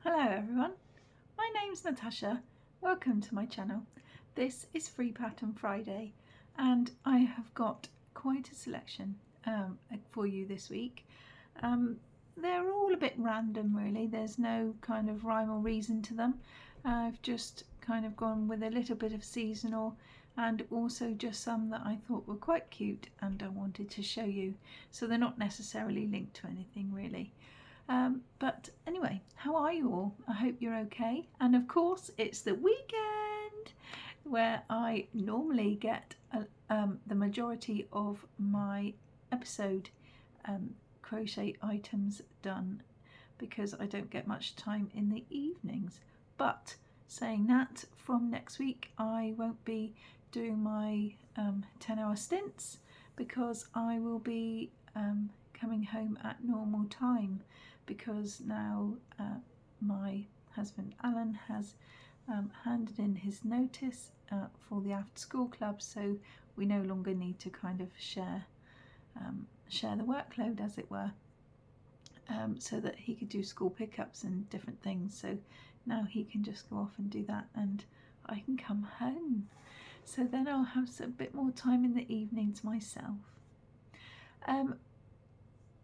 Hello everyone, my name's Natasha. Welcome to my channel. This is Free Pattern Friday and I have got quite a selection for you this week. They're all a bit random really, there's no kind of rhyme or reason to them. I've just kind of gone with a little bit of seasonal and also just some that I thought were quite cute and I wanted to show you. So they're not necessarily linked to anything really. But anyway, how are you all? I hope you're okay. And of course, it's the weekend where I normally get the majority of my episode crochet items done because I don't get much time in the evenings. But saying that, from next week I won't be doing my 10-hour stints because I will be coming home at normal time, because now my husband Alan has handed in his notice for the after school club, so we no longer need to kind of share the workload, as it were, so that he could do school pickups and different things. So now he can just go off and do that and I can come home, so then I'll have a bit more time in the evenings myself.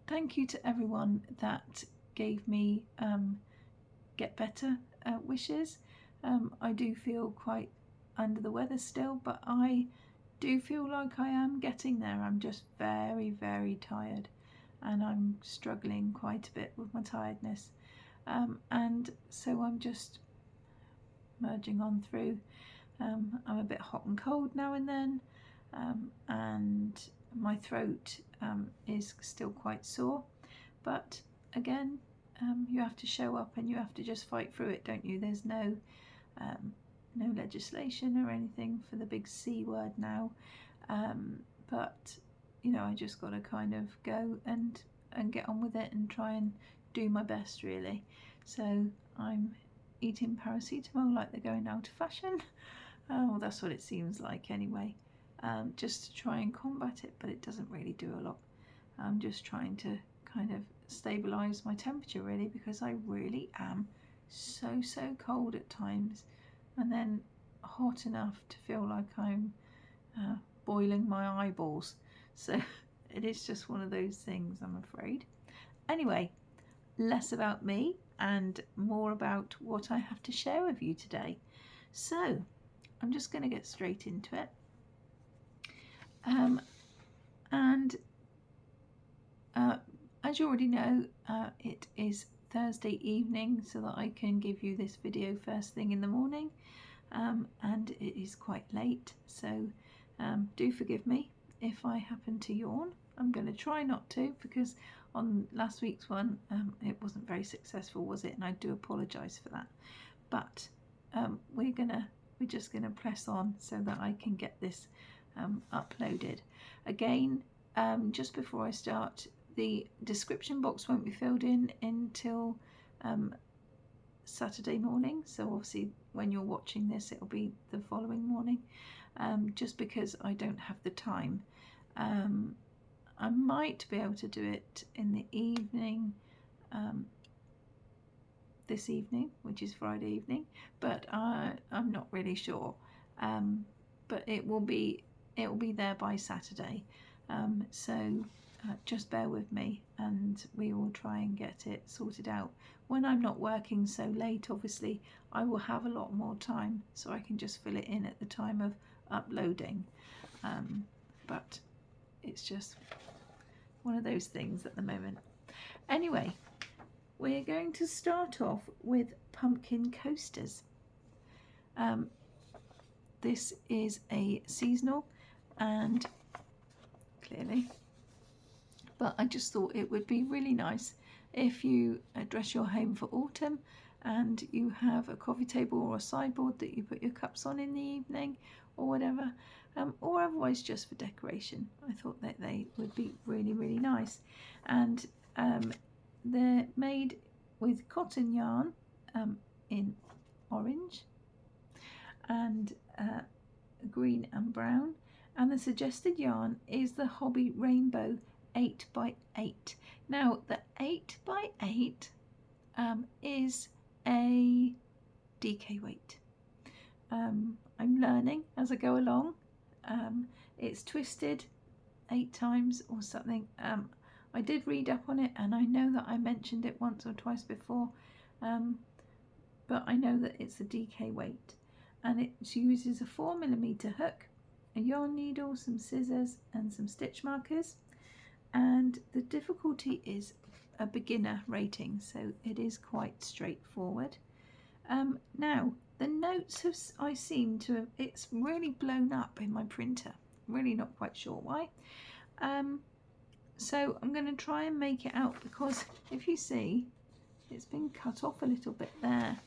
Thank you to everyone that gave me get better wishes. I do feel quite under the weather still, but I do feel like I am getting there. I'm just very, very tired and I'm struggling quite a bit with my tiredness. And so I'm just merging on through. I'm a bit hot and cold now and then, and my throat is still quite sore, but again, you have to show up and you have to just fight through it, don't you? There's no legislation or anything for the big C word now, but you know, I just got to kind of go and get on with it and try and do my best really. So I'm eating paracetamol like they're going out of fashion. Well, that's what it seems like anyway. Just to try and combat it, but it doesn't really do a lot. I'm just trying to kind of stabilize my temperature really, because I really am so cold at times, and then hot enough to feel like I'm boiling my eyeballs. So it is just one of those things, I'm afraid. Anyway, less about me and more about what I have to share with you today. So I'm just going to get straight into it. As you already know, it is Thursday evening, so that I can give you this video first thing in the morning, and it is quite late, so do forgive me if I happen to yawn. I'm going to try not to, because on last week's one it wasn't very successful, was it? And I do apologise for that, but we're just gonna press on so that I can get this uploaded. Again, just before I start, the description box won't be filled in until Saturday morning, so obviously when you're watching this it'll be the following morning, just because I don't have the time. I might be able to do it in the evening, this evening, which is Friday evening, but I'm not really sure. But it will be there by Saturday, so just bear with me and we will try and get it sorted out. When I'm not working so late, obviously I will have a lot more time, so I can just fill it in at the time of uploading, but it's just one of those things at the moment. Anyway, we're going to start off with pumpkin coasters. This is a seasonal, and clearly, but I just thought it would be really nice if you dress your home for autumn and you have a coffee table or a sideboard that you put your cups on in the evening or whatever, or otherwise just for decoration. I thought that they would be really nice, and they're made with cotton yarn in orange and green and brown, and the suggested yarn is the Hobby Rainbow 8x8. Now the 8x8 is a DK weight. I'm learning as I go along. It's twisted 8 times or something. I did read up on it, and I know that I mentioned it once or twice before, but I know that it's a DK weight, and it uses a 4mm hook, a yarn needle, some scissors and some stitch markers, and the difficulty is a beginner rating, so it is quite straightforward. Now the notes I seem to have, it's really blown up in my printer, really not quite sure why. So I'm going to try and make it out, because if you see, it's been cut off a little bit there,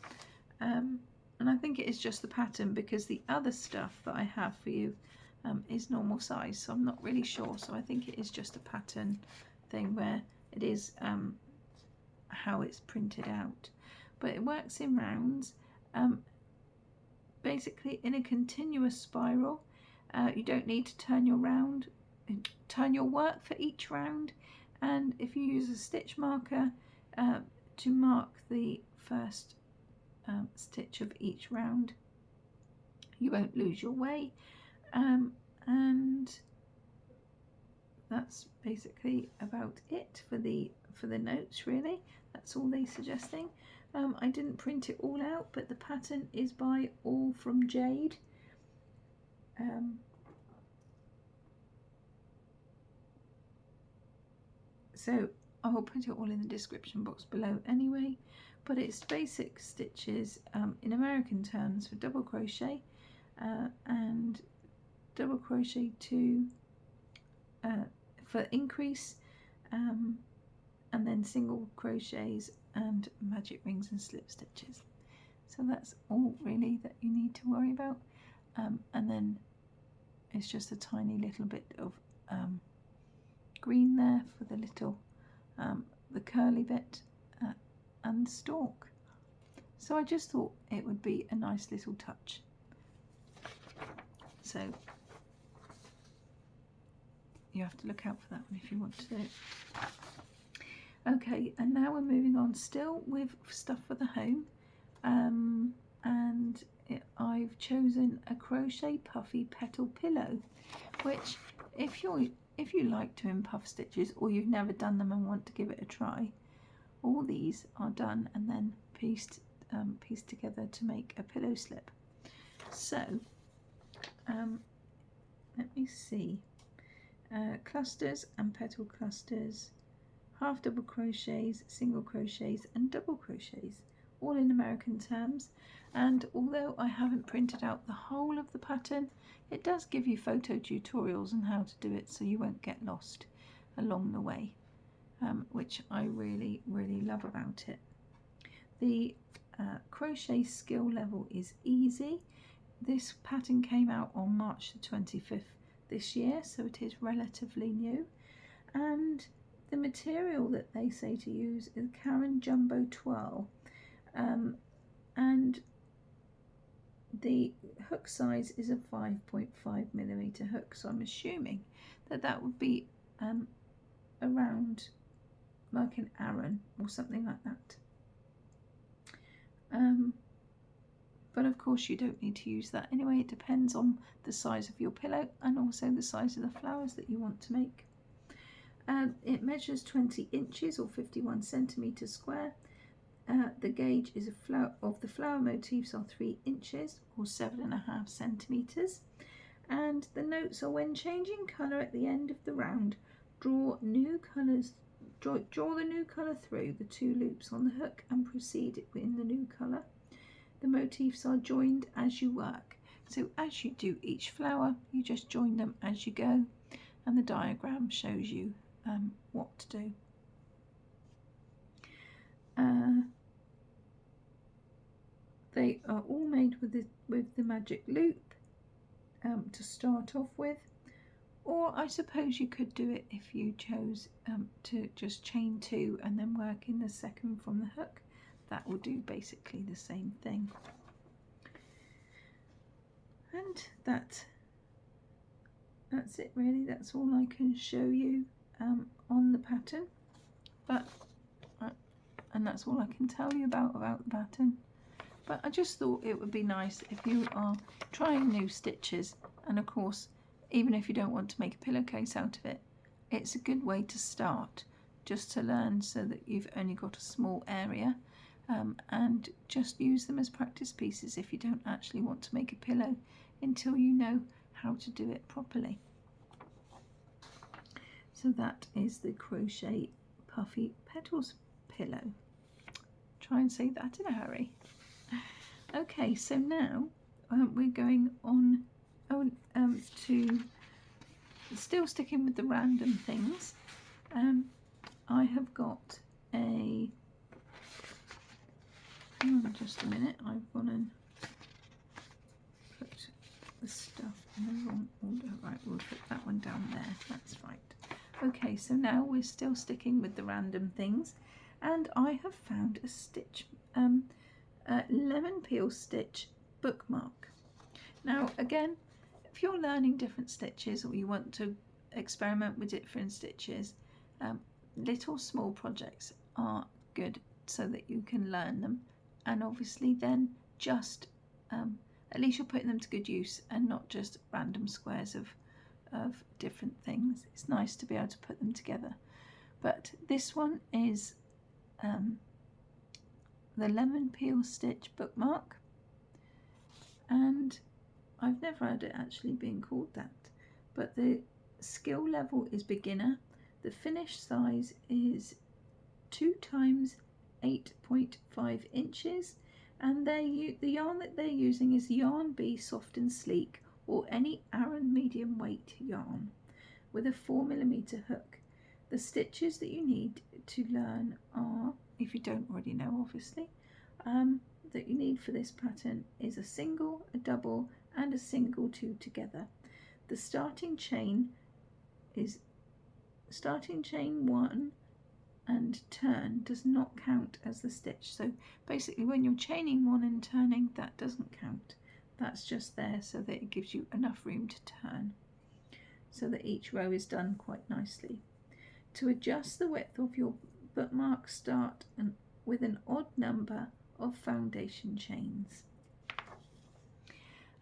and I think it is just the pattern, because the other stuff that I have for you is normal size, so I'm not really sure. So I think it is just a pattern thing where it is how it's printed out, but it works in rounds, basically in a continuous spiral. You don't need to turn your work for each round, and if you use a stitch marker to mark the first stitch of each round, you won't lose your way, and that's basically about it for the notes, really. That's all they're suggesting. I didn't print it all out, but the pattern is by All from Jade. So I will put it all in the description box below anyway, but it's basic stitches in American terms for double crochet, and double crochet 2 for increase, and then single crochets and magic rings and slip stitches. So that's all really that you need to worry about, and then it's just a tiny little bit of green there for the little the curly bit and the stalk. So I just thought it would be a nice little touch. So you have to look out for that one if you want to do it. Okay, and now we're moving on still with stuff for the home, and I've chosen a crochet puffy petal pillow, which if you like doing puff stitches, or you've never done them and want to give it a try, all these are done and then pieced together to make a pillow slip. So let me see, clusters and petal clusters, half double crochets, single crochets and double crochets, all in American terms. And although I haven't printed out the whole of the pattern, it does give you photo tutorials on how to do it, so you won't get lost along the way, which I really love about it. The crochet skill level is easy. This pattern came out on March the 25th this year, so it is relatively new, and the material that they say to use is Karen Jumbo Twirl, and the hook size is a 5.5mm hook, so I'm assuming that would be around like an APRON or something like that. But of course you don't need to use that anyway. It depends on the size of your pillow and also the size of the flowers that you want to make. It measures 20 inches or 51 centimeters square. The gauge is of the flower motifs are 3 inches or 7.5 centimeters, and the notes are: when changing colour at the end of the round, draw the new colour through the 2 loops on the hook and proceed in the new colour. The motifs are joined as you work, so as you do each flower you just join them as you go, and the diagram shows you what to do. They are all made with the magic loop to start off with, or I suppose you could do it if you chose to just chain 2 and then work in the second from the hook. That will do basically the same thing. And that's it really. That's all I can show you on the pattern, but and that's all I can tell you about the pattern. But I just thought it would be nice if you are trying new stitches, and of course, even if you don't want to make a pillowcase out of it, it's a good way to start, just to learn so that you've only got a small area, and just use them as practice pieces if you don't actually want to make a pillow until you know how to do it properly. So that is the Crochet Puffy Petals pillow. Try and say that in a hurry. Okay, so now we're going on to, still sticking with the random things. I have got a, hang on just a minute, I've gone and put the stuff in the wrong order. Right, we'll put that one down there, that's right. Okay, so now we're still sticking with the random things, and I have found a stitch, lemon peel stitch bookmark. Now again, if you're learning different stitches or you want to experiment with different stitches, little small projects are good so that you can learn them, and obviously then just at least you're putting them to good use and not just random squares of different things. It's nice to be able to put them together. But this one is the lemon peel stitch bookmark, and I've never had it actually being called that, but the skill level is beginner. The finished size is 2 times 8.5 inches, and the yarn that they're using is Yarn Bee Soft and Sleek, or any APRON medium weight yarn with a 4mm hook. The stitches that you need to learn are, if you don't already know obviously, that you need for this pattern is a single, a double and a single 2 together. The starting chain is starting chain 1 and turn does not count as the stitch. So basically when you're chaining 1 and turning, that doesn't count. That's just there so that it gives you enough room to turn, so that each row is done quite nicely. To adjust the width of your bookmark, start with an odd number of foundation chains.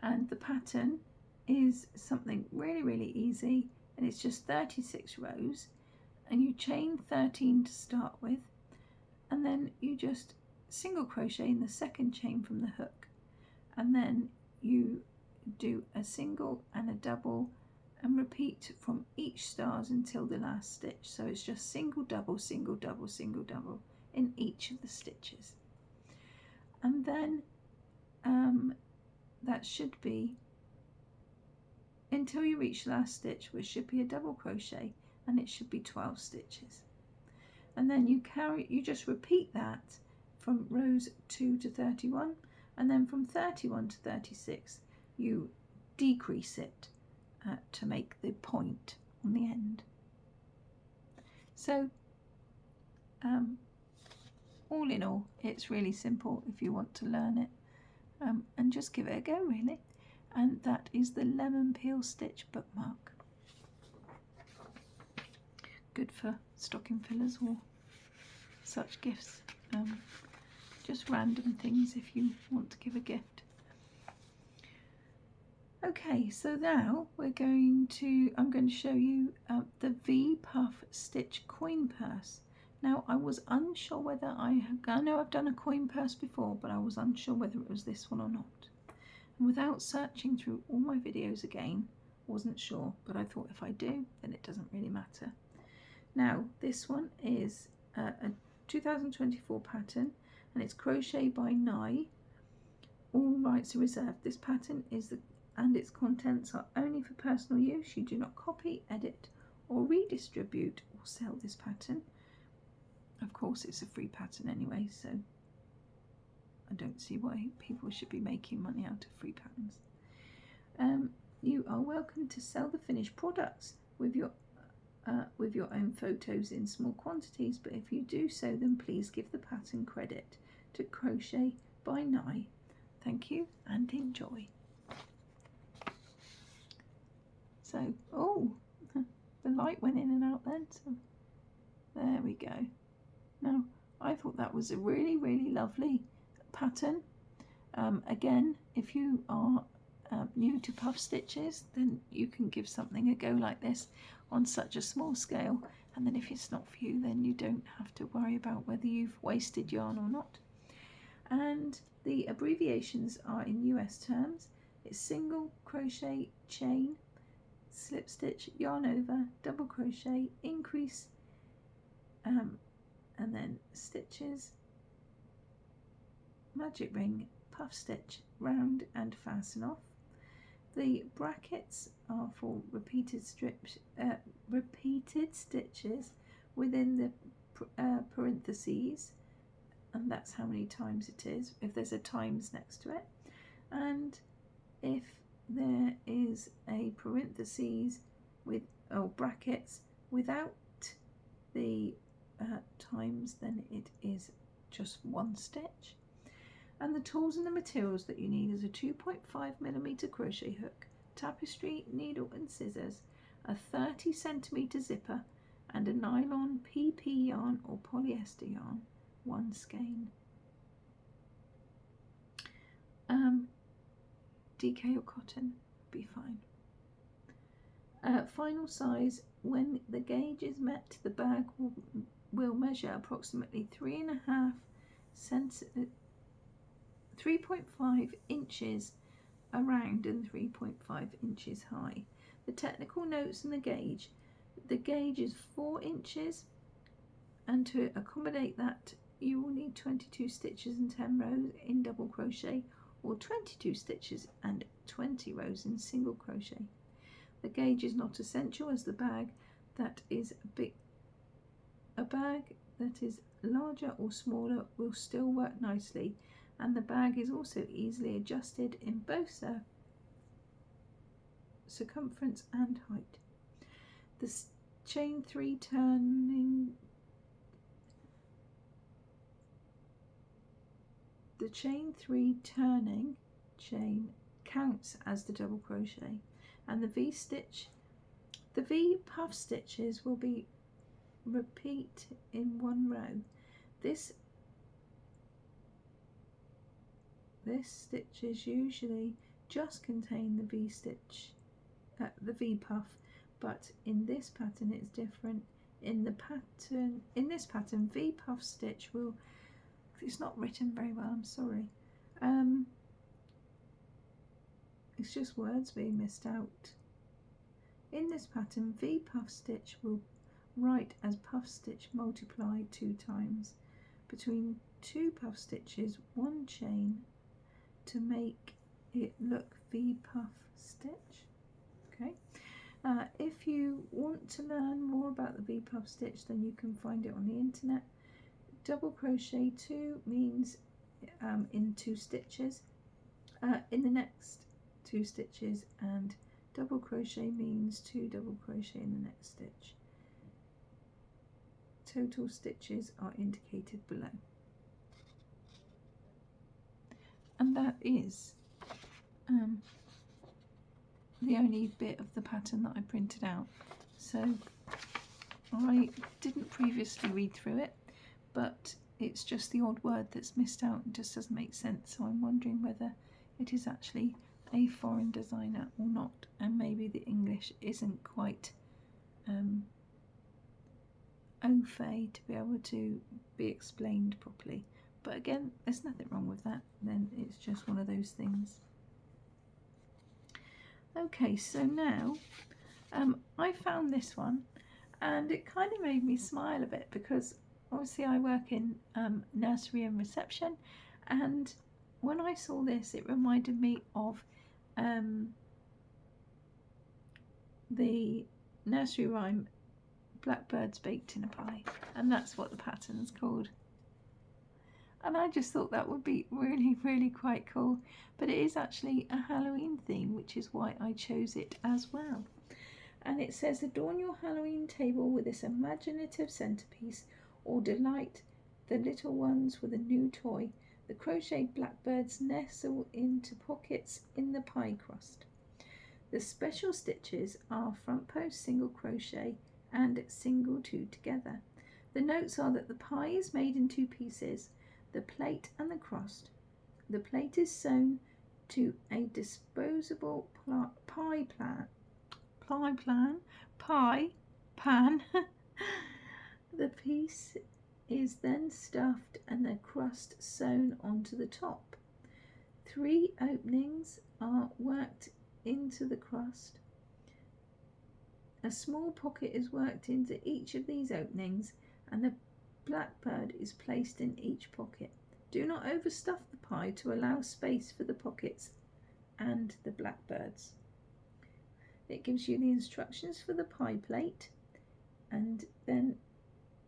And the pattern is something really easy, and it's just 36 rows, and you chain 13 to start with, and then you just single crochet in the second chain from the hook, and then you do a single and a double and repeat from each stars until the last stitch. So it's just single double single double single double in each of the stitches, and then that should be until you reach the last stitch, which should be a double crochet, and it should be 12 stitches. And then you just repeat that from rows 2 to 31, and then from 31 to 36 you decrease it to make the point on the end. So all in all, it's really simple if you want to learn it, and just give it a go really. And that is the lemon peel stitch bookmark. Good for stocking fillers or such gifts, just random things if you want to give a gift. Okay, so now I'm going to show you the V Puff Stitch coin purse. Now I was unsure whether I know I've done a coin purse before, but I was unsure whether it was this one or not. And without searching through all my videos again, wasn't sure, but I thought if I do, then it doesn't really matter. Now this one is a 2024 pattern, and it's Crochet by Nye. All rights are reserved. This pattern and its contents are only for personal use. You do not copy, edit or redistribute or sell this pattern. Of course it's a free pattern anyway, so I don't see why people should be making money out of free patterns. You are welcome to sell the finished products with your own photos in small quantities, but if you do so, then please give the pattern credit to Crochet by Nye. Thank you and enjoy. So, oh, the light went in and out then, so there we go. Now, I thought that was a really, really lovely pattern. Again, if you are new to puff stitches, then you can give something a go like this on such a small scale, and then if it's not for you, then you don't have to worry about whether you've wasted yarn or not. And the abbreviations are in US terms. It's single crochet, chain, slip stitch, yarn over, double crochet, increase, and then stitches, magic ring, puff stitch, round and fasten off. The brackets are for repeated stitches within the parentheses, and that's how many times it is, if there's a times next to it. And if there is a parentheses with brackets without the times, then it is just one stitch. And the tools and the materials that you need is a 2.5mm crochet hook, tapestry needle and scissors, a 30cm zipper, and a nylon PP yarn or polyester yarn, one skein. DK or cotton would be fine. Final size, when the gauge is met, the bag will measure approximately 3.5 inches around and 3.5 inches high. The technical notes on the gauge is 4 inches, and to accommodate that you will need 22 stitches and 10 rows in double crochet, or 22 stitches and 20 rows in single crochet. The gauge is not essential, as the bag that is a bag that is larger or smaller will still work nicely, and the bag is also easily adjusted in both circumference and height. The chain 3 turning chain counts as the double crochet, and the V puff stitches will be repeat in one row. This stitches usually just contain the V stitch, the V puff, but in this pattern it's different. In this pattern, V puff stitch will, it's not written very well, I'm sorry. It's just words being missed out. In this pattern, V puff stitch will write as puff stitch multiplied 2 times. Between 2 puff stitches, 1 chain to make it look V puff stitch. Okay. If you want to learn more about the V puff stitch, then you can find it on the internet. Double crochet 2 means in 2 stitches in the next 2 stitches, and double crochet means 2 double crochet in the next stitch. Total stitches are indicated below. And that is the only bit of the pattern that I printed out. So I didn't previously read through it, but it's just the odd word that's missed out and just doesn't make sense. So I'm wondering whether it is actually a foreign designer or not, and maybe the English isn't quite au fait to be able to be explained properly. But again, there's nothing wrong with that, then it's just one of those things. Okay, so now I found this one, and it kind of made me smile a bit, because obviously I work in nursery and reception, and when I saw this it reminded me of the nursery rhyme Blackbirds Baked in a Pie, and that's what the pattern's called. And I just thought that would be really, really quite cool. But it is actually a Halloween theme, which is why I chose it as well. And it says, adorn your Halloween table with this imaginative centerpiece, or delight the little ones with a new toy. The crocheted blackbirds nestle into pockets in the pie crust. The special stitches are front post single crochet and single 2 together. The notes are that the pie is made in 2 pieces, the plate and the crust. The plate is sewn to a disposable pie pan. The piece is then stuffed and the crust sewn onto the top. 3 openings are worked into the crust. A small pocket is worked into each of these openings and the blackbird is placed in each pocket. Do not overstuff the pie to allow space for the pockets and the blackbirds. It gives you the instructions for the pie plate, and then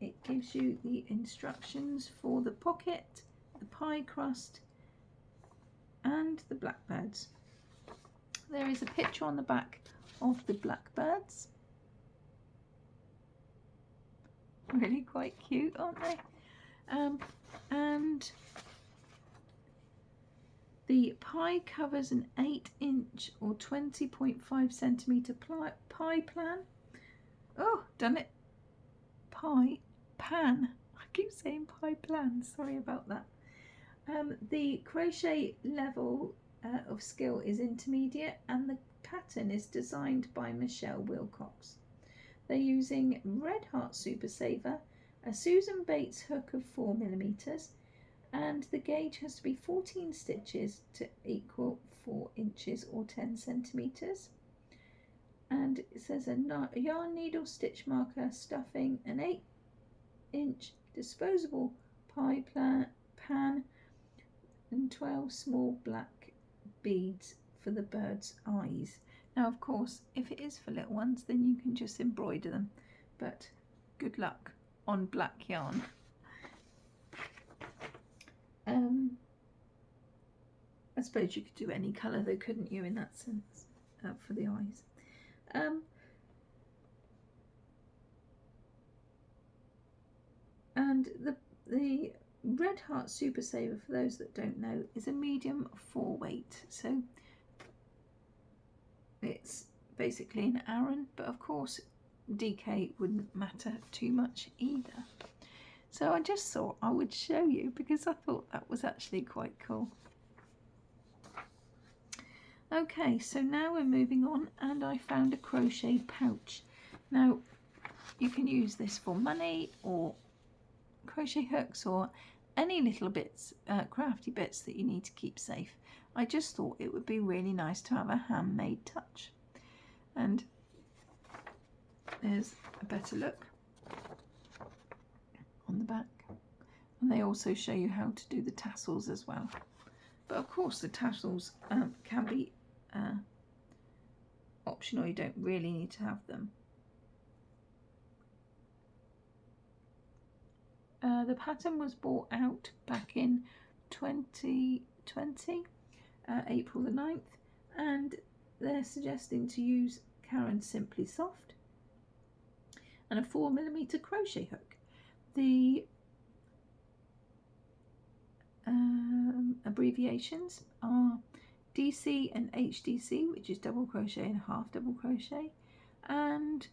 it gives you the instructions for the pocket, the pie crust and the blackbirds. There is a picture on the back of the blackbirds. Really quite cute, aren't they? And the pie covers an 8-inch or 20.5 centimetre pie plan. Oh, done it. Pie pan. I keep saying pie plan. Sorry about that. The crochet level of skill is intermediate, and the pattern is designed by Michelle Wilcox. They're using Red Heart Super Saver, a Susan Bates hook of 4mm, and the gauge has to be 14 stitches to equal 4 inches or 10 centimetres. And it says a yarn needle stitch marker stuffing an 8-inch disposable pie pan and 12 small black beads for the bird's eyes. Now, of course, if it is for little ones, then you can just embroider them, but good luck on black yarn. I suppose you could do any colour though, couldn't you, in that sense, for the eyes. And the Red Heart Super Saver, for those that don't know, is a medium 4 weight, so it's basically an APRON, but of course DK wouldn't matter too much either. So I just thought I would show you because I thought that was actually quite cool. Okay, so now we're moving on, and I found a crochet pouch. Now you can use this for money or crochet hooks or any little bits, crafty bits that you need to keep safe. I just thought it would be really nice to have a handmade touch. And there's a better look on the back, and they also show you how to do the tassels as well. But of course the tassels can be optional, you don't really need to have them. The pattern was bought out back in 2020, April the 9th, and they're suggesting to use Karen Simply Soft and a 4mm crochet hook. The abbreviations are DC and HDC, which is double crochet and half double crochet, and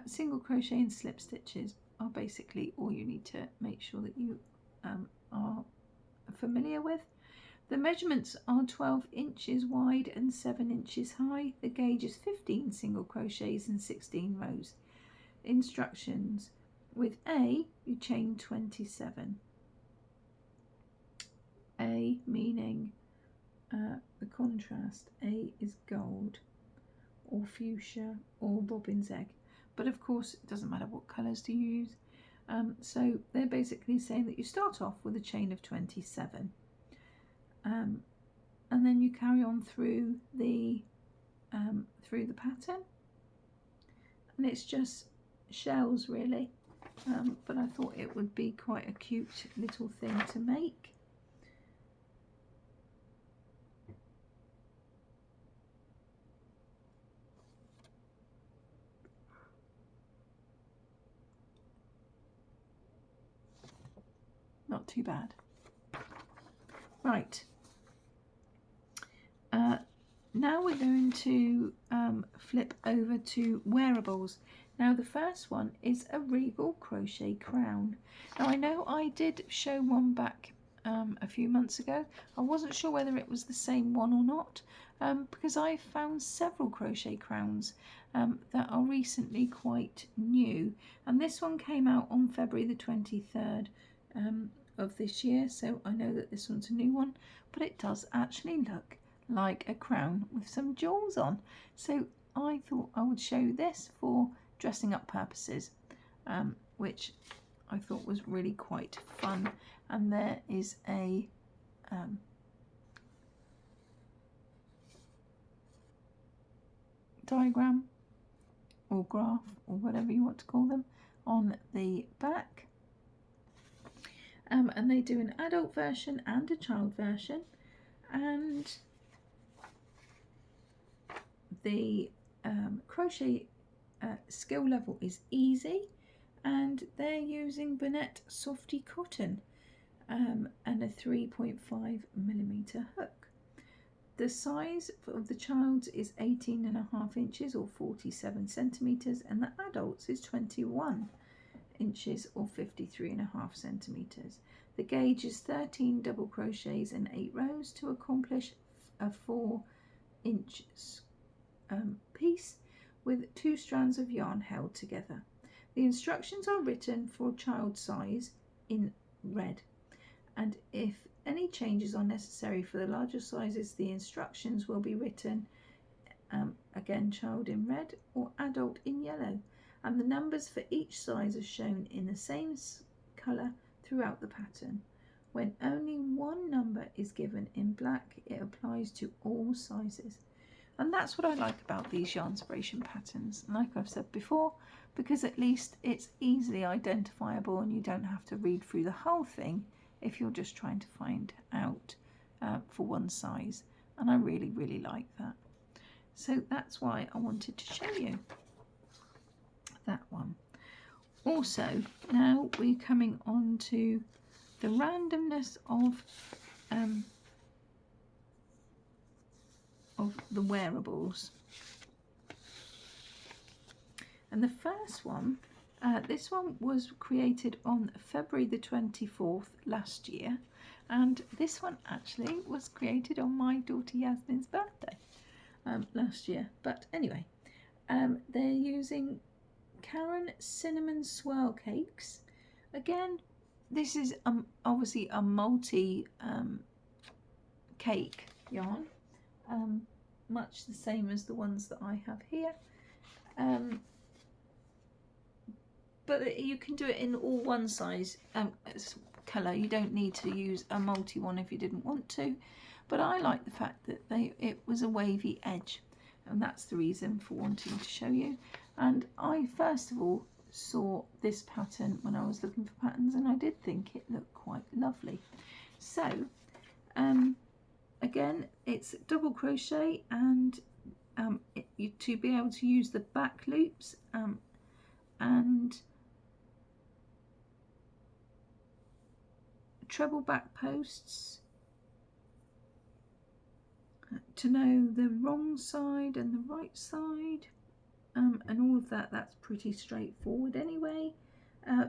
single crochet and slip stitches are basically all you need to make sure that you are familiar with. The measurements are 12 inches wide and 7 inches high. The gauge is 15 single crochets and 16 rows. Instructions: with A, you chain 27. A meaning the contrast. A is gold or fuchsia or robin's egg. But of course it doesn't matter what colours to use. So they're basically saying that you start off with a chain of 27. And then you carry on through the pattern, and it's just shells really, but I thought it would be quite a cute little thing to make. Not too bad. Right. Now we're going to flip over to wearables. Now the first one is a regal crochet crown. Now I know I did show one back a few months ago. I wasn't sure whether it was the same one or not, because I found several crochet crowns that are recently quite new, and this one came out on February the 23rd of this year, so I know that this one's a new one, but it does actually look like a crown with some jewels on. So I thought I would show this for dressing up purposes, which I thought was really quite fun. And there is a diagram or graph or whatever you want to call them on the back, and they do an adult version and a child version, and the crochet skill level is easy, and they're using Bonnet Softy cotton and a 3.5mm hook. The size of the child's is 18.5 inches or 47 centimetres, and the adult's is 21 inches or 53.5 centimetres. The gauge is 13 double crochets and 8 rows to accomplish a 4-inch piece with 2 strands of yarn held together. The instructions are written for child size in red, and if any changes are necessary for the larger sizes, the instructions will be written again, child in red or adult in yellow, and the numbers for each size are shown in the same colour throughout the pattern. When only one number is given in black, it applies to all sizes. And that's what I like about these Yarnspiration patterns, like I've said before, because at least it's easily identifiable and you don't have to read through the whole thing if you're just trying to find out for one size. And I really, really like that. So that's why I wanted to show you that one. Also, now we're coming on to the randomness of the wearables. And the first one, this one was created on February the 24th last year, and this one actually was created on my daughter Yasmin's birthday last year. But anyway, they're using Karen cinnamon swirl cakes. Again, this is obviously a multi cake yarn, much the same as the ones that I have here, but you can do it in all one size colour. You don't need to use a multi one if you didn't want to, but I like the fact that it was a wavy edge, and that's the reason for wanting to show you. And I first of all saw this pattern when I was looking for patterns, and I did think it looked quite lovely. So again, it's double crochet, and to be able to use the back loops and treble back posts to know the wrong side and the right side, and all of that. That's pretty straightforward anyway.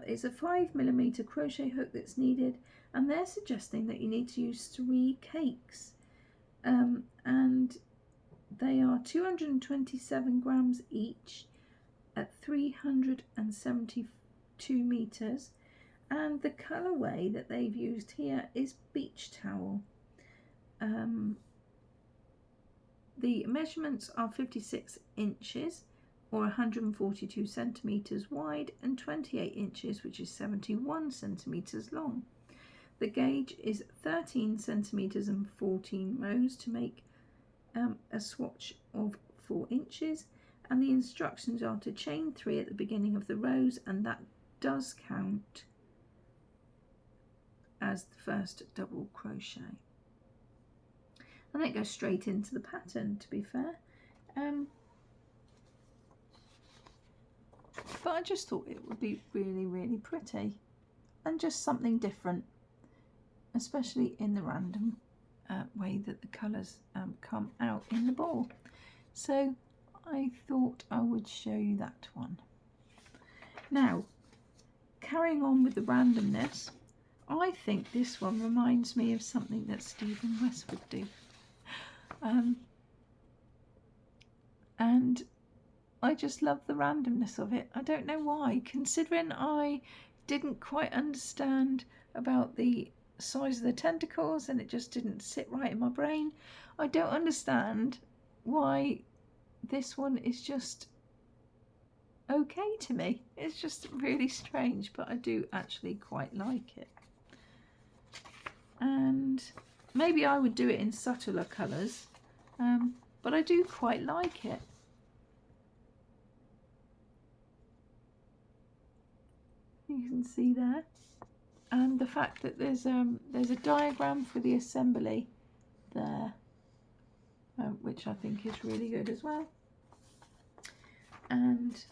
It's a 5mm crochet hook that's needed, and they're suggesting that you need to use 3 cakes, and they are 227 grams each at 372 meters, and the colorway that they've used here is beach towel. The measurements are 56 inches or 142 centimeters wide, and 28 inches, which is 71 centimeters long. The gauge is 13 centimeters and 14 rows to make a swatch of 4 inches, and the instructions are to chain 3 at the beginning of the rows, and that does count as the first double crochet. And it goes straight into the pattern, to be fair. But I just thought it would be really, really pretty and just something different, especially in the random way that the colours come out in the ball. So I thought I would show you that one. Now, carrying on with the randomness, I think this one reminds me of something that Stephen West would do. And I just love the randomness of it. I don't know why, considering I didn't quite understand about the size of the tentacles and it just didn't sit right in my brain. I don't understand why this one is just okay to me. It's just really strange, but I do actually quite like it. And maybe I would do it in subtler colours, but I do quite like it. You can see there, and the fact that there's a diagram for the assembly there, which I think is really good as well. And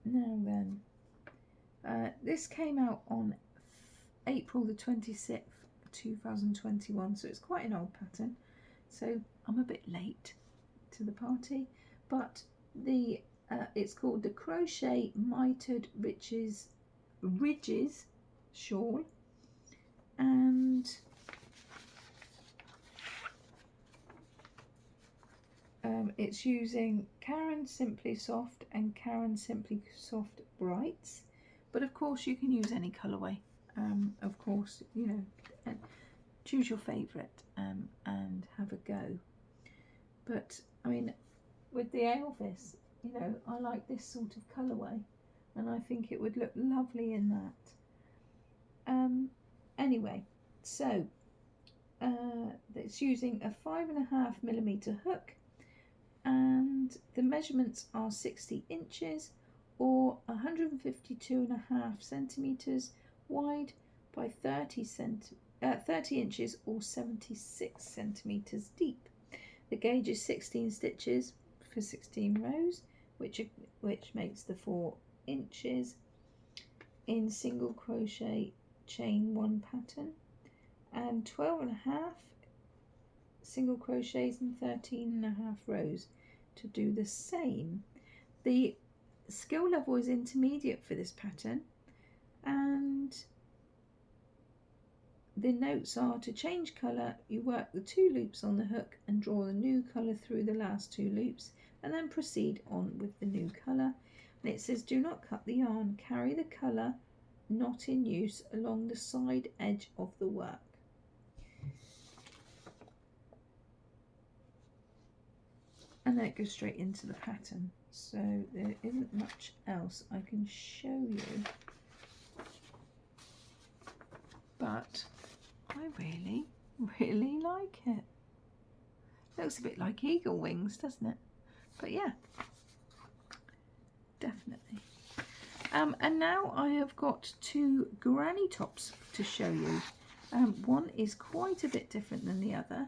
now then, this came out on April the 26th, 2021, so it's quite an old pattern. So I'm a bit late to the party, but the it's called the Crochet Mitred Ridges Shawl, and it's using Caron Simply Soft and Caron Simply Soft Brights, but of course you can use any colourway. Of course, you know, choose your favourite and have a go. But I mean, with the Elvis, you know, I like this sort of colourway, and I think it would look lovely in that. Anyway, so it's using a 5.5mm hook, and the measurements are 60 inches or 152.5 centimetres wide by 30 inches or 76 centimetres deep. The gauge is 16 stitches for 16 rows, which makes the 4 inches in single crochet chain 1 pattern, and 12.5 single crochets and 13.5 rows to do the same. The skill level is intermediate for this pattern, and the notes are: to change colour, you work the 2 loops on the hook and draw the new colour through the last 2 loops, and then proceed on with the new colour. And it says, do not cut the yarn, carry the colour not in use along the side edge of the work. And then it goes straight into the pattern, so there isn't much else I can show you, but I really, really like it. Looks a bit like eagle wings, doesn't it? But yeah, definitely. And now I have got 2 granny tops to show you. One is quite a bit different than the other,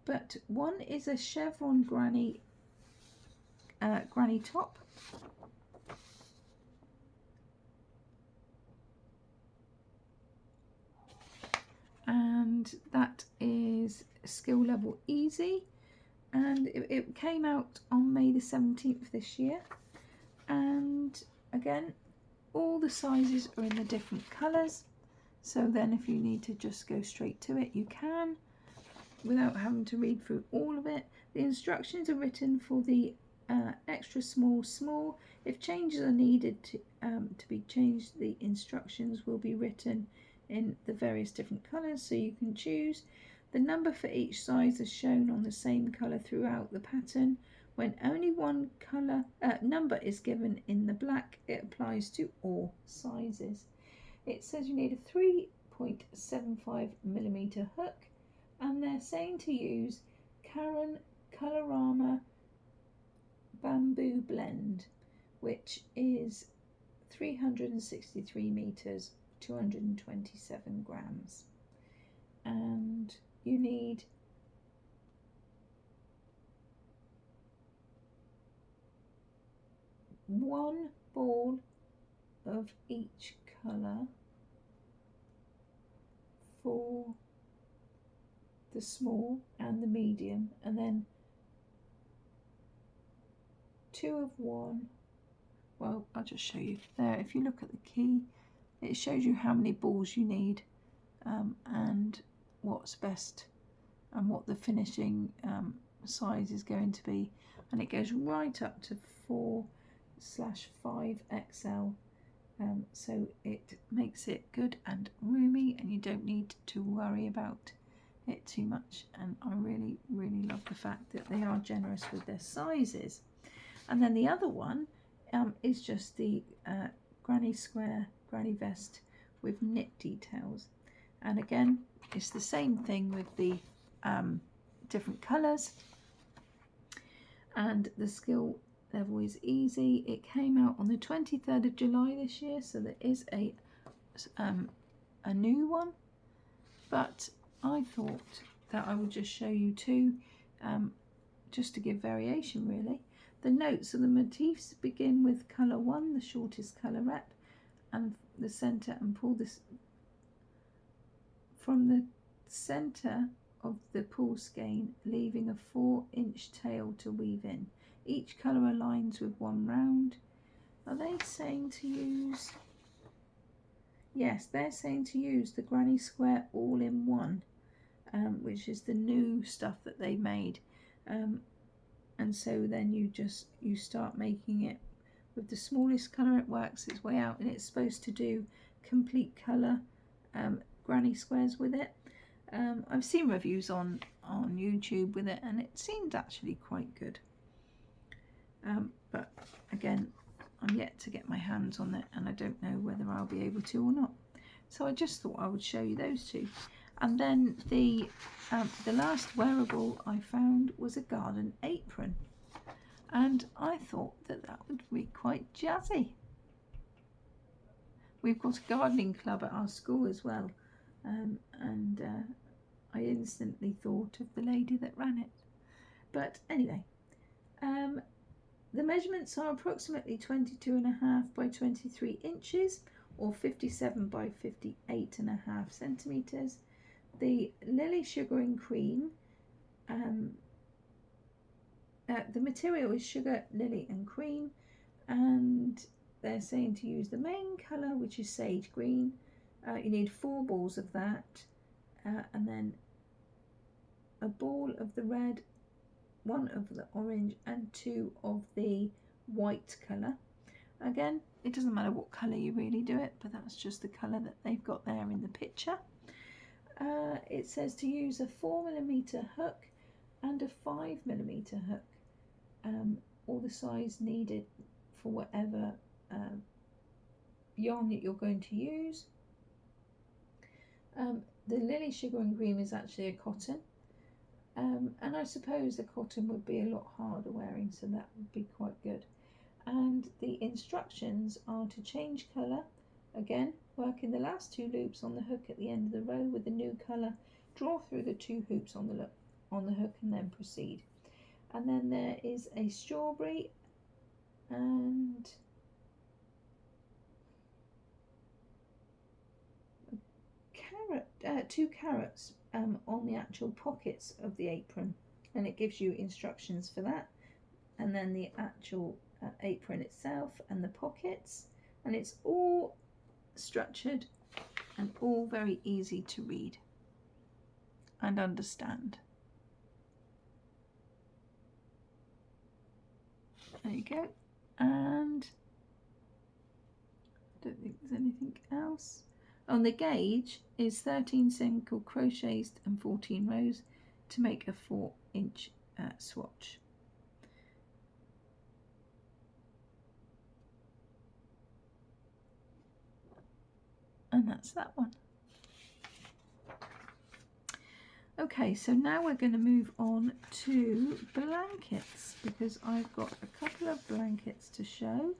but one is a chevron granny top, and that is skill level easy, and it came out on May the 17th this year. And again, all the sizes are in the different colours, so then if you need to just go straight to it, you can, without having to read through all of it. The instructions are written for the extra small. If changes are needed to be changed, the instructions will be written in the various different colours, so you can choose. The number for each size is shown on the same colour throughout the pattern. When only one colour number is given in the black, it applies to all sizes. It says you need a 3.75mm hook, and they're saying to use Caron Colorama Bamboo Blend, which is 363 meters, 227 grams, and you need one ball of each colour for the small and the medium, and then 2 of one. Well, I'll just show you there. If you look at the key, it shows you how many balls you need, and what's best and what the finishing size is going to be, and it goes right up to 4/5 XL, so it makes it good and roomy, and you don't need to worry about it too much. And I really love the fact that they are generous with their sizes. And then the other one is just the granny square granny vest with knit details, and again it's the same thing with the different colours, and the skill level is easy. It came out on the 23rd of July this year, so there is a new one, but I thought that I would just show you two, just to give variation really. The notes of the motifs begin with colour 1, the shortest colour rep, and the centre, and pull this from the centre of the pull skein, leaving a 4-inch tail to weave in. Each colour aligns with one round. Are they saying to use? Yes, they're saying to use the granny square all-in-one, which is the new stuff that they made. And so then you start making it with the smallest colour. It works its way out, and it's supposed to do complete colour granny squares with it. I've seen reviews on YouTube with it, and it seemed actually quite good. But again, I'm yet to get my hands on it, and I don't know whether I'll be able to or not. So I just thought I would show you those two. And then the last wearable I found was a garden apron, and I thought that would be quite jazzy. We've got a gardening club at our school as well, and I instantly thought of the lady that ran it. But anyway, the measurements are approximately 22.5 by 23 inches, or 57 by 58.5 centimetres. The lily sugar and cream, the material is sugar, lily and cream, and they're saying to use the main colour, which is sage green. You need 4 balls of that, and then a ball of the red, 1 of the orange, and 2 of the white colour. Again, it doesn't matter what colour you really do it, but that's just the colour that they've got there in the picture. It says to use a 4mm hook and a 5mm hook, or the size needed for whatever yarn that you're going to use. The lily sugar and cream is actually a cotton, and I suppose the cotton would be a lot harder wearing, so that would be quite good. And the instructions are to change colour. Again, work in the last 2 loops on the hook at the end of the row with the new colour. Draw through the 2 hoops on the hook, and then proceed. And then there is a strawberry and a carrot, 2 carrots on the actual pockets of the apron, and it gives you instructions for that. And then the actual apron itself and the pockets, and it's all structured and all very easy to read and understand. There you go. And I don't think there's anything else. On the gauge is 13 single crochets and 14 rows to make a 4-inch swatch. And that's that one. Okay, so now we're going to move on to blankets, because I've got a couple of blankets to show.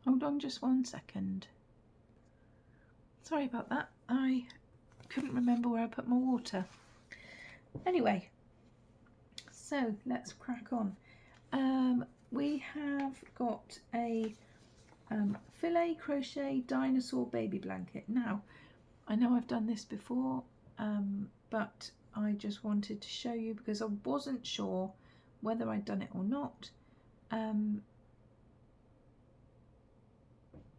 Hold on just 1 second. Sorry about that. I couldn't remember where I put my water. Anyway, so let's crack on. We have got a Filet Crochet Dinosaur Baby Blanket. Now, I know I've done this before, but I just wanted to show you because I wasn't sure whether I'd done it or not.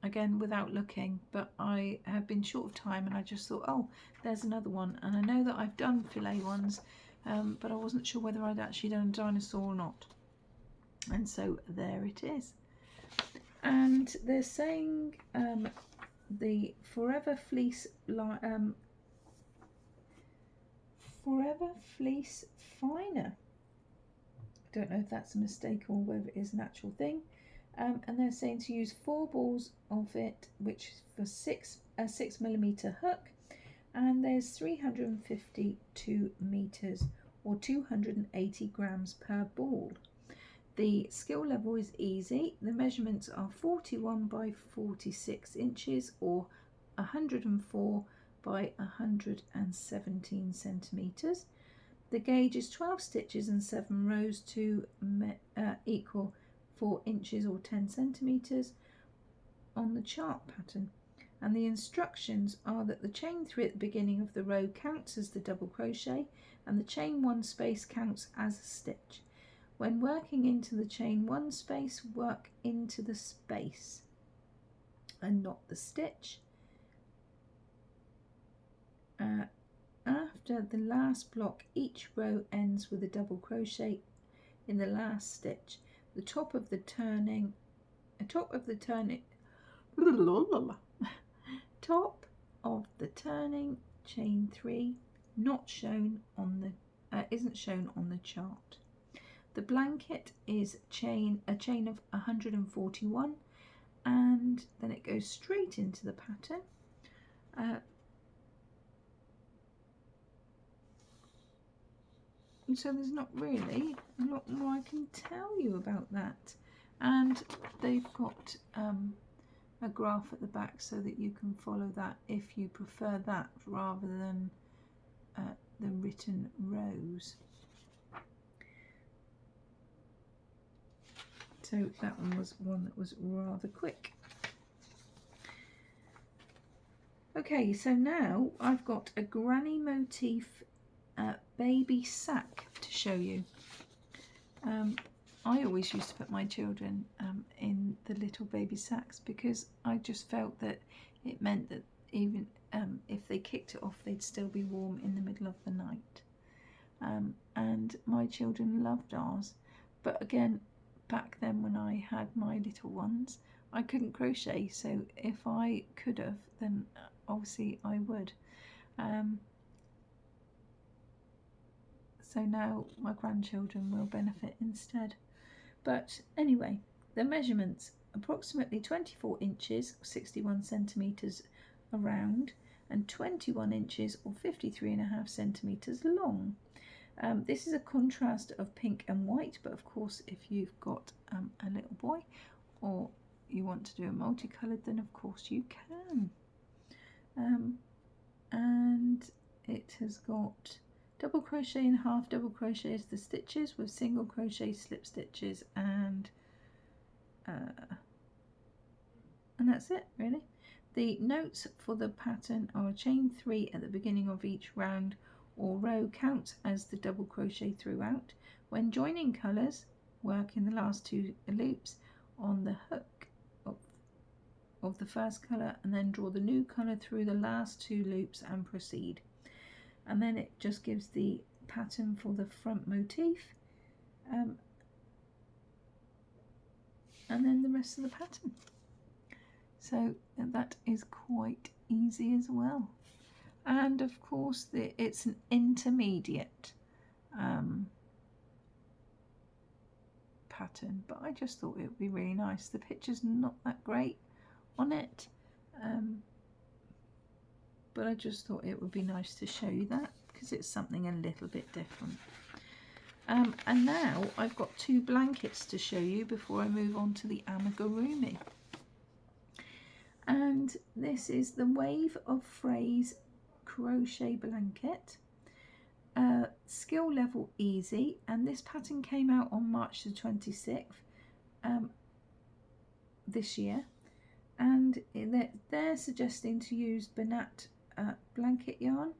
Again, without looking, but I have been short of time and I just thought, oh, there's another one. And I know that I've done filet ones, but I wasn't sure whether I'd actually done a dinosaur or not. And so there it is. And they're saying the Forever Fleece Finer. I don't know if that's a mistake or whether it is an actual thing. And they're saying to use 4 balls of it, which is for a 6mm hook, and there's 352 meters or 280 grams per ball. The skill level is easy. The measurements are 41 by 46 inches or 104 by 117 centimeters. The gauge is 12 stitches and 7 rows to equal 4 inches or 10 centimeters on the chart pattern. And the instructions are that the chain 3 at the beginning of the row counts as the double crochet and the chain 1 space counts as a stitch. When working into the chain 1 space, work into the space and not the stitch. After the last block, each row ends with a double crochet in the last stitch. The top of the turning chain 3 not shown on the isn't shown on the chart. The blanket is a chain of 141, and then it goes straight into the pattern. And so there's not really a lot more I can tell you about that. And they've got a graph at the back so that you can follow that if you prefer that rather than the written rows. So that one was one that was rather quick. Okay, so now I've got a granny motif baby sack to show you. I always used to put my children in the little baby sacks because I just felt that it meant that even if they kicked it off, they'd still be warm in the middle of the night. And my children loved ours, but again, back then when I had my little ones, I couldn't crochet, so if I could have, then obviously I would. So now my grandchildren will benefit instead. But anyway, the measurements, approximately 24 inches, 61 centimetres around, and 21 inches or 53.5 centimetres long. This is a contrast of pink and white, but of course if you've got a little boy or you want to do a multicoloured, then of course you can. And it has got double crochet and half double crochet as the stitches, with single crochet slip stitches, and that's it really. The notes for the pattern are chain 3 at the beginning of each round or row counts as the double crochet throughout. When joining colours, work in the last 2 loops on the hook of the first colour and then draw the new colour through the last 2 loops and proceed. And then it just gives the pattern for the front motif, and then the rest of the pattern. So that is quite easy as well. And of course it's an intermediate pattern, but I just thought it would be really nice. The picture's not that great on it, but I just thought it would be nice to show you that because it's something a little bit different. And now I've got 2 blankets to show you before I move on to the amigurumi. And this is the Wave of Phrase crochet blanket. Skill level easy, and this pattern came out on March the 26th this year. and they're suggesting to use Banat blanket yarn,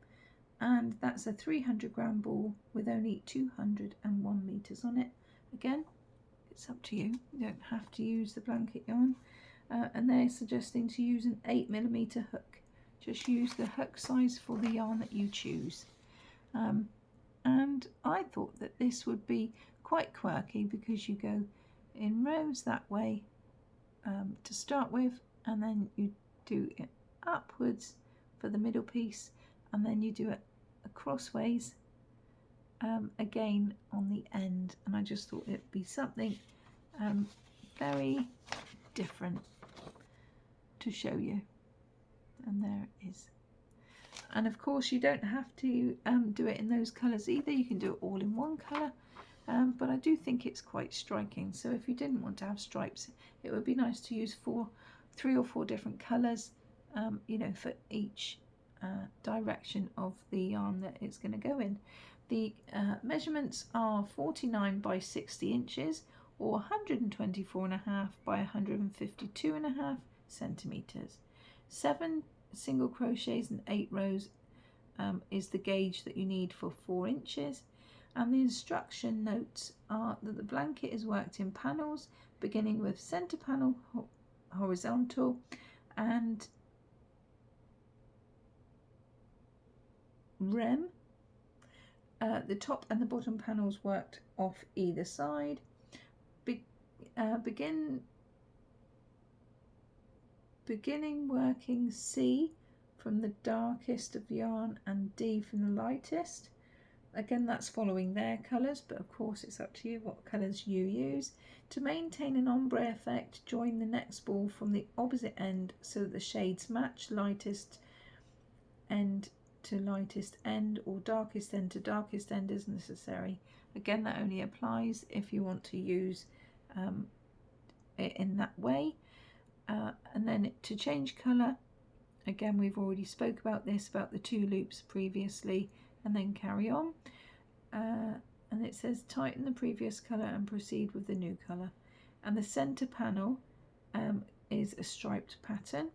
and that's a 300-gram ball with only 201 meters on it. Again, it's up to you, you don't have to use the blanket yarn. And they're suggesting to use an 8mm hook. Just use the hook size for the yarn that you choose. And I thought that this would be quite quirky because you go in rows that way to start with, and then you do it upwards for the middle piece, and then you do it crossways again on the end. And I just thought it'd be something very different to show you. And there it is. And of course you don't have to do it in those colours either, you can do it all in one colour, but I do think it's quite striking. So if you didn't want to have stripes, it would be nice to use 3 or 4 different colours, you know, for each direction of the yarn that it's going to go in. The measurements are 49 by 60 inches or 124.5 by 152.5 centimetres. 7 single crochets and 8 rows is the gauge that you need for 4 inches. And the instruction notes are that the blanket is worked in panels, beginning with centre panel horizontal and rem. The top and the bottom panels worked off either side. Beginning working C from the darkest of yarn and D from the lightest. Again, that's following their colours, but of course it's up to you what colours you use. To maintain an ombre effect, join the next ball from the opposite end so that the shades match, lightest end to lightest end or darkest end to darkest end as necessary. Again, that only applies if you want to use it in that way. And then to change colour, again we've already spoke about this, about the 2 loops previously, and then carry on. And it says tighten the previous colour and proceed with the new colour. And the centre panel is a striped pattern.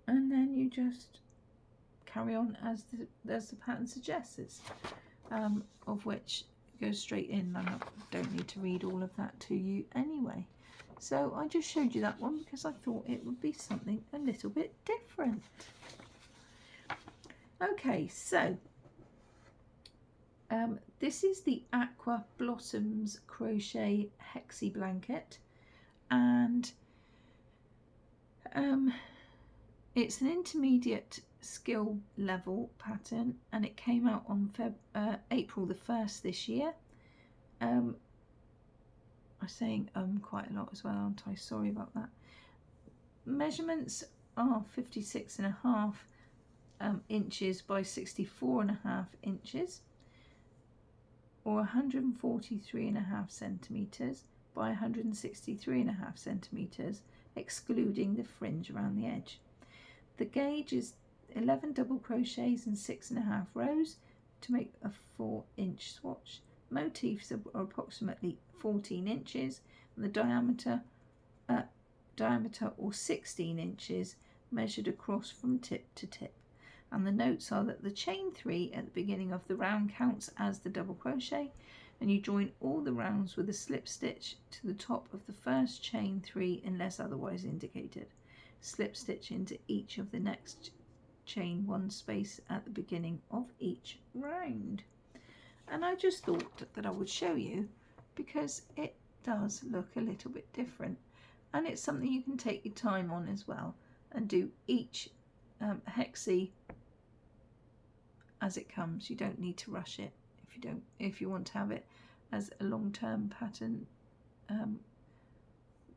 And then you just carry on as the pattern suggests, of which goes straight in. I don't need to read all of that to you anyway. So I just showed you that one because I thought it would be something a little bit different. Okay, so this is the Aqua Blossoms Crochet HEXI blanket, and it's an intermediate skill level pattern, and it came out on April the 1st this year. I'm saying quite a lot as well, aren't I? Sorry about that. Measurements are 56.5 inches by 64.5 inches, or 143.5 centimetres by 163.5 centimetres, excluding the fringe around the edge. The gauge is 11 double crochets and 6.5 rows to make a 4-inch swatch. Motifs are approximately 14 inches, and the diameter or 16 inches measured across from tip to tip. And the notes are that the chain 3 at the beginning of the round counts as the double crochet, and you join all the rounds with a slip stitch to the top of the first chain 3 unless otherwise indicated. Slip stitch into each of the next chain 1 space at the beginning of each round. And I just thought that I would show you because it does look a little bit different, and it's something you can take your time on as well and do each HEXI as it comes. You don't need to rush it if you want to have it as a long-term pattern,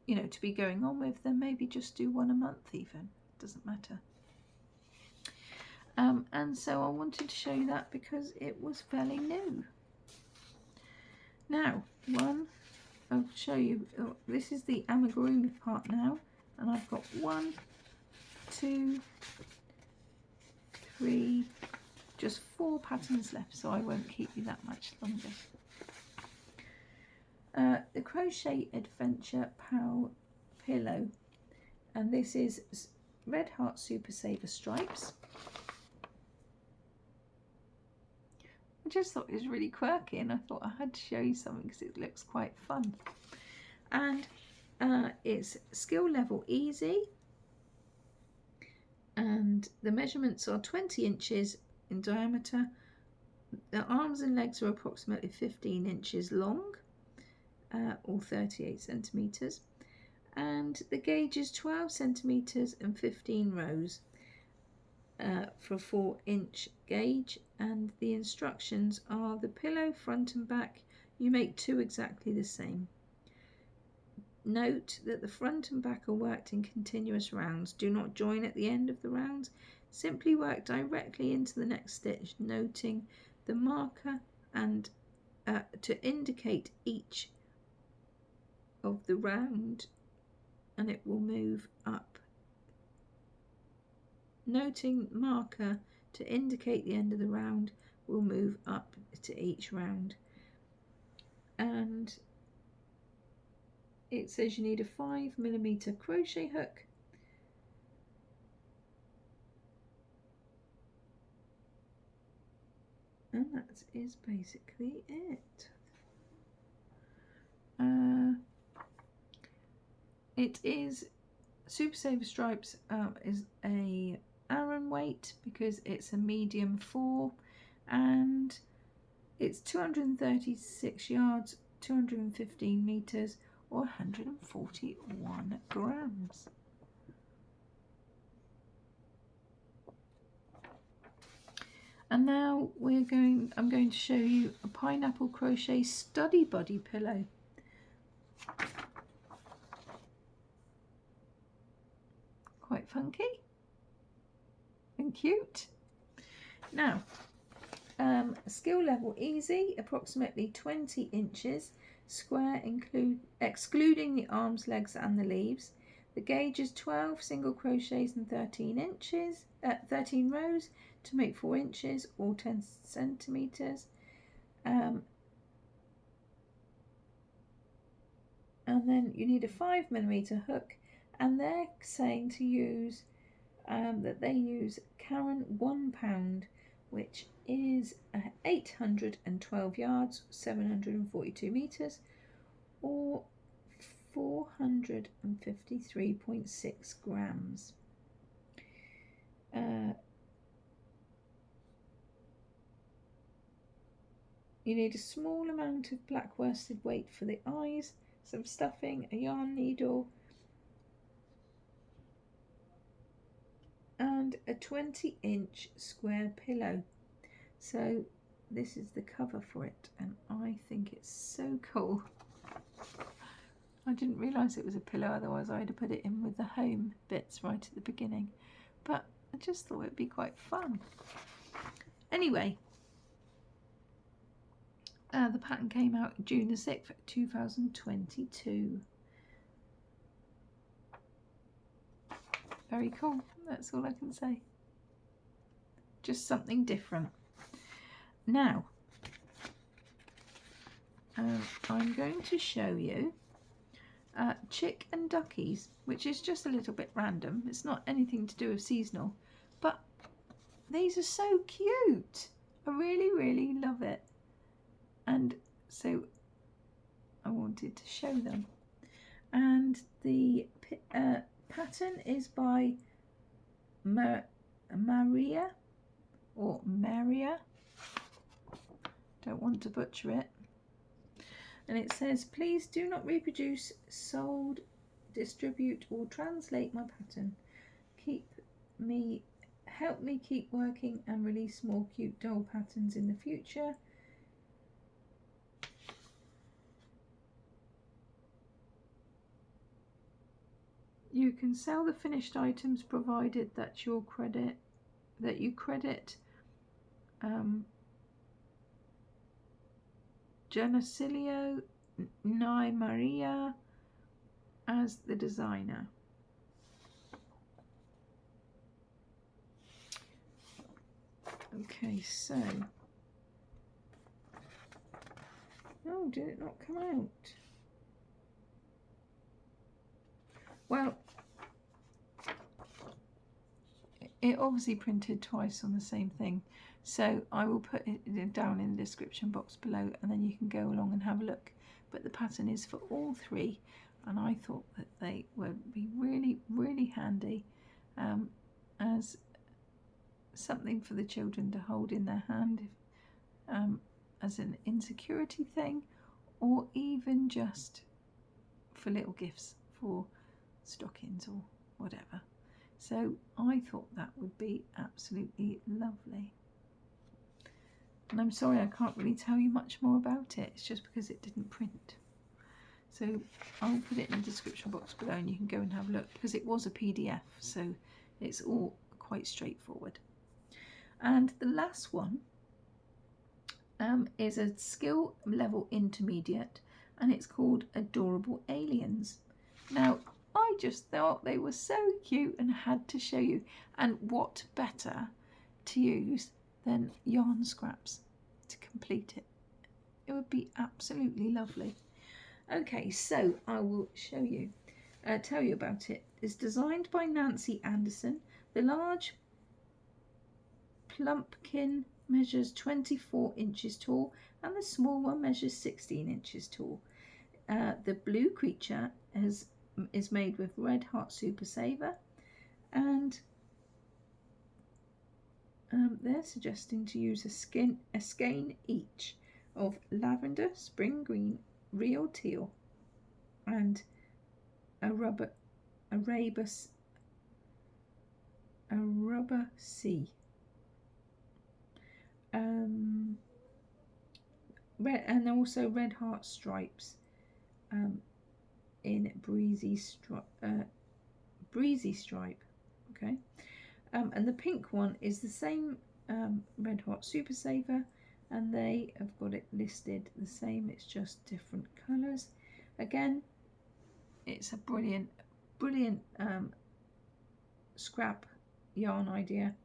you know, to be going on with, then maybe just do 1 a month even, doesn't matter. And so I wanted to show you that because it was fairly new. Now, I'll show you, this is the amigurumi part now, and I've got 1, 2, 3, just 4 patterns left, so I won't keep you that much longer. the Crochet Adventure Pal Pillow, and this is Red Heart Super Saver Stripes. I just thought it was really quirky, and I thought I had to show you something because it looks quite fun. And it's skill level easy, and the measurements are 20 inches in diameter. The arms and legs are approximately 15 inches long, or 38 centimetres, and the gauge is 12 centimetres and 15 rows for a 4-inch gauge. And the instructions are: the pillow front and back, you make 2 exactly the same. Note that the front and back are worked in continuous rounds. Do not join at the end of the rounds. Simply work directly into the next stitch, noting the marker and to indicate each of the round, and it will move up. Noting marker to indicate the end of the round will move up to each round. And it says you need a 5mm crochet hook, and that is basically it. It is Super Saver Stripes is a APRON weight because it's a medium 4, and it's 236 yards, 215 meters, or 141 grams. And now I'm going to show you a pineapple crochet study buddy pillow. Quite funky and cute. Now, skill level easy, approximately 20 inches square, excluding the arms, legs and the leaves. The gauge is 12 single crochets and 13 rows to make 4 inches or 10 centimeters. And then you need a 5mm hook, and they're saying to use that they use Karen 1 pound, which is 812 yards, 742 meters, or 453.6 grams. You need a small amount of black worsted weight for the eyes, some stuffing, a yarn needle, and a 20-inch square pillow. So this is the cover for it, and I think it's so cool. I didn't realise it was a pillow, otherwise I'd have put it in with the home bits right at the beginning, but I just thought it'd be quite fun. Anyway, the pattern came out June the 6th, 2022. Very cool, that's all I can say. Just something different. Now, I'm going to show you Chick and Duckies, which is just a little bit random. It's not anything to do with seasonal, but these are so cute. I really, really love it. And so I wanted to show them. And the pattern is by Maria, or Maria. Don't want to butcher it. And it says, please do not reproduce, sold, distribute or translate my pattern. Help me keep working and release more cute doll patterns in the future. You can sell the finished items provided that you credit Genesilio Nye Maria as the designer. Okay, so, oh, did it not come out? Well, it obviously printed twice on the same thing, so I will put it down in the description box below, and then you can go along and have a look. But the pattern is for all three, and I thought that they would be really, really handy as something for the children to hold in their hand, as an insecurity thing, or even just for little gifts for stockings or whatever. So I thought that would be absolutely lovely. And I'm sorry I can't really tell you much more about it. It's just because it didn't print. So I'll put it in the description box below and you can go and have a look, because it was a PDF, so it's all quite straightforward. And the last one is a skill level intermediate, and it's called Adorable Aliens. Now, I just thought they were so cute and had to show you. And what better to use than yarn scraps to complete it? It would be absolutely lovely. Okay, so I will show you, tell you about it. It's designed by Nancy Anderson. The large plumpkin measures 24 inches tall, and the small one measures 16 inches tall. The blue creature is made with Red Heart Super Saver, and they're suggesting to use a skein each of lavender, spring green, real teal, and a rubber sea. Red, and also Red Heart stripes in breezy stripe. Okay, and the pink one is the same Red Heart Super Saver, and they have got it listed the same. It's just different colours. Again, it's a brilliant scrap yarn idea,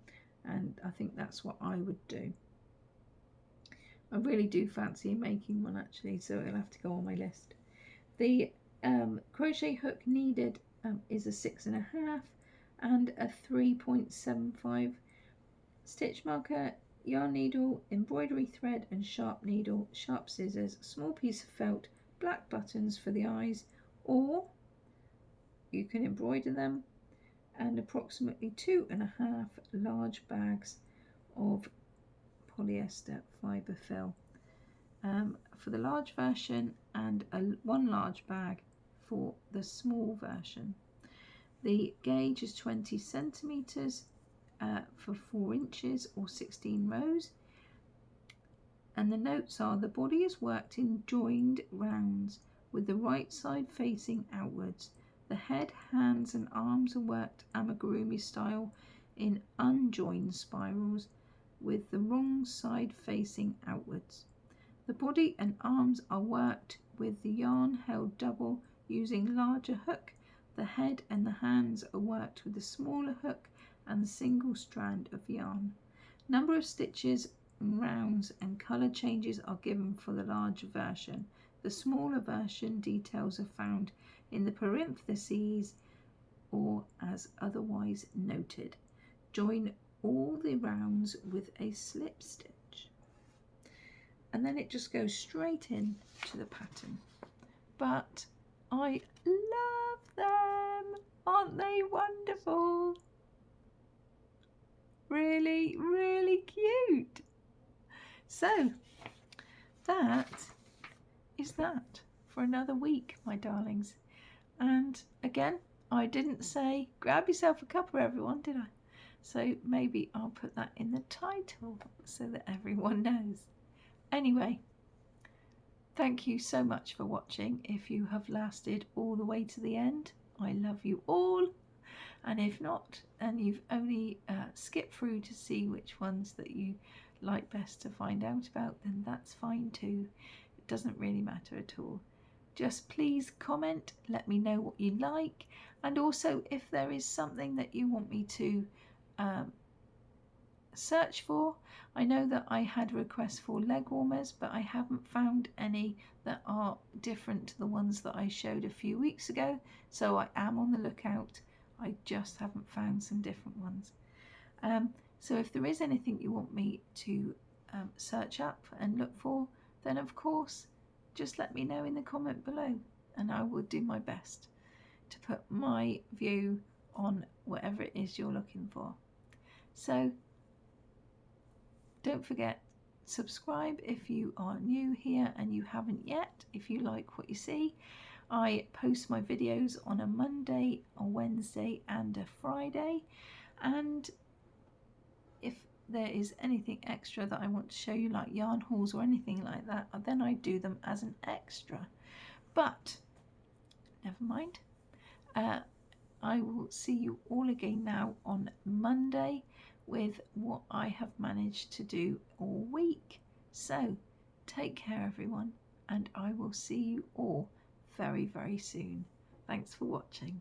and I think that's what I would do. I really do fancy making one actually, so it'll have to go on my list. The crochet hook needed is a 6.5 and a 3.75. Stitch marker, yarn needle, embroidery thread and sharp needle, sharp scissors, small piece of felt, black buttons for the eyes, or you can embroider them, and approximately 2.5 large bags of polyester fibre fill for the large version, and one large bag for the small version. The gauge is 20 centimeters for 4 inches or 16 rows, and the notes are: the body is worked in joined rounds with the right side facing outwards. The head, hands and arms are worked amigurumi style in unjoined spirals with the wrong side facing outwards. The body and arms are worked with the yarn held double using larger hook. The head and the hands are worked with a smaller hook and single strand of yarn. Number of stitches, rounds and colour changes are given for the larger version. The smaller version details are found in the parentheses or as otherwise noted. Join all the rounds with a slip stitch, and then it just goes straight in to the pattern. But I love them. Aren't they wonderful? Really, really cute. So that is that for another week, my darlings. And again, I didn't say grab yourself a cuppa, everyone, did I? So maybe I'll put that in the title so that everyone knows. Anyway, thank you so much for watching. If you have lasted all the way to the end, I love you all. And if not, and you've only skipped through to see which ones that you like best to find out about, then that's fine too. It doesn't really matter at all. Just please comment, let me know what you like, and also if there is something that you want me to search for. I know that I had requests for leg warmers, but I haven't found any that are different to the ones that I showed a few weeks ago, so I am on the lookout. I just haven't found some different ones. So if there is anything you want me to search up and look for, then of course just let me know in the comment below, and I will do my best to put my view on whatever it is you're looking for. So don't forget, subscribe if you are new here and you haven't yet, if you like what you see. I post my videos on a Monday, a Wednesday and a Friday, and if there is anything extra that I want to show you, like yarn hauls or anything like that, then I do them as an extra. But never mind. I will see you all again now on Monday with what I have managed to do all week. So take care everyone, and I will see you all very, very soon. Thanks for watching.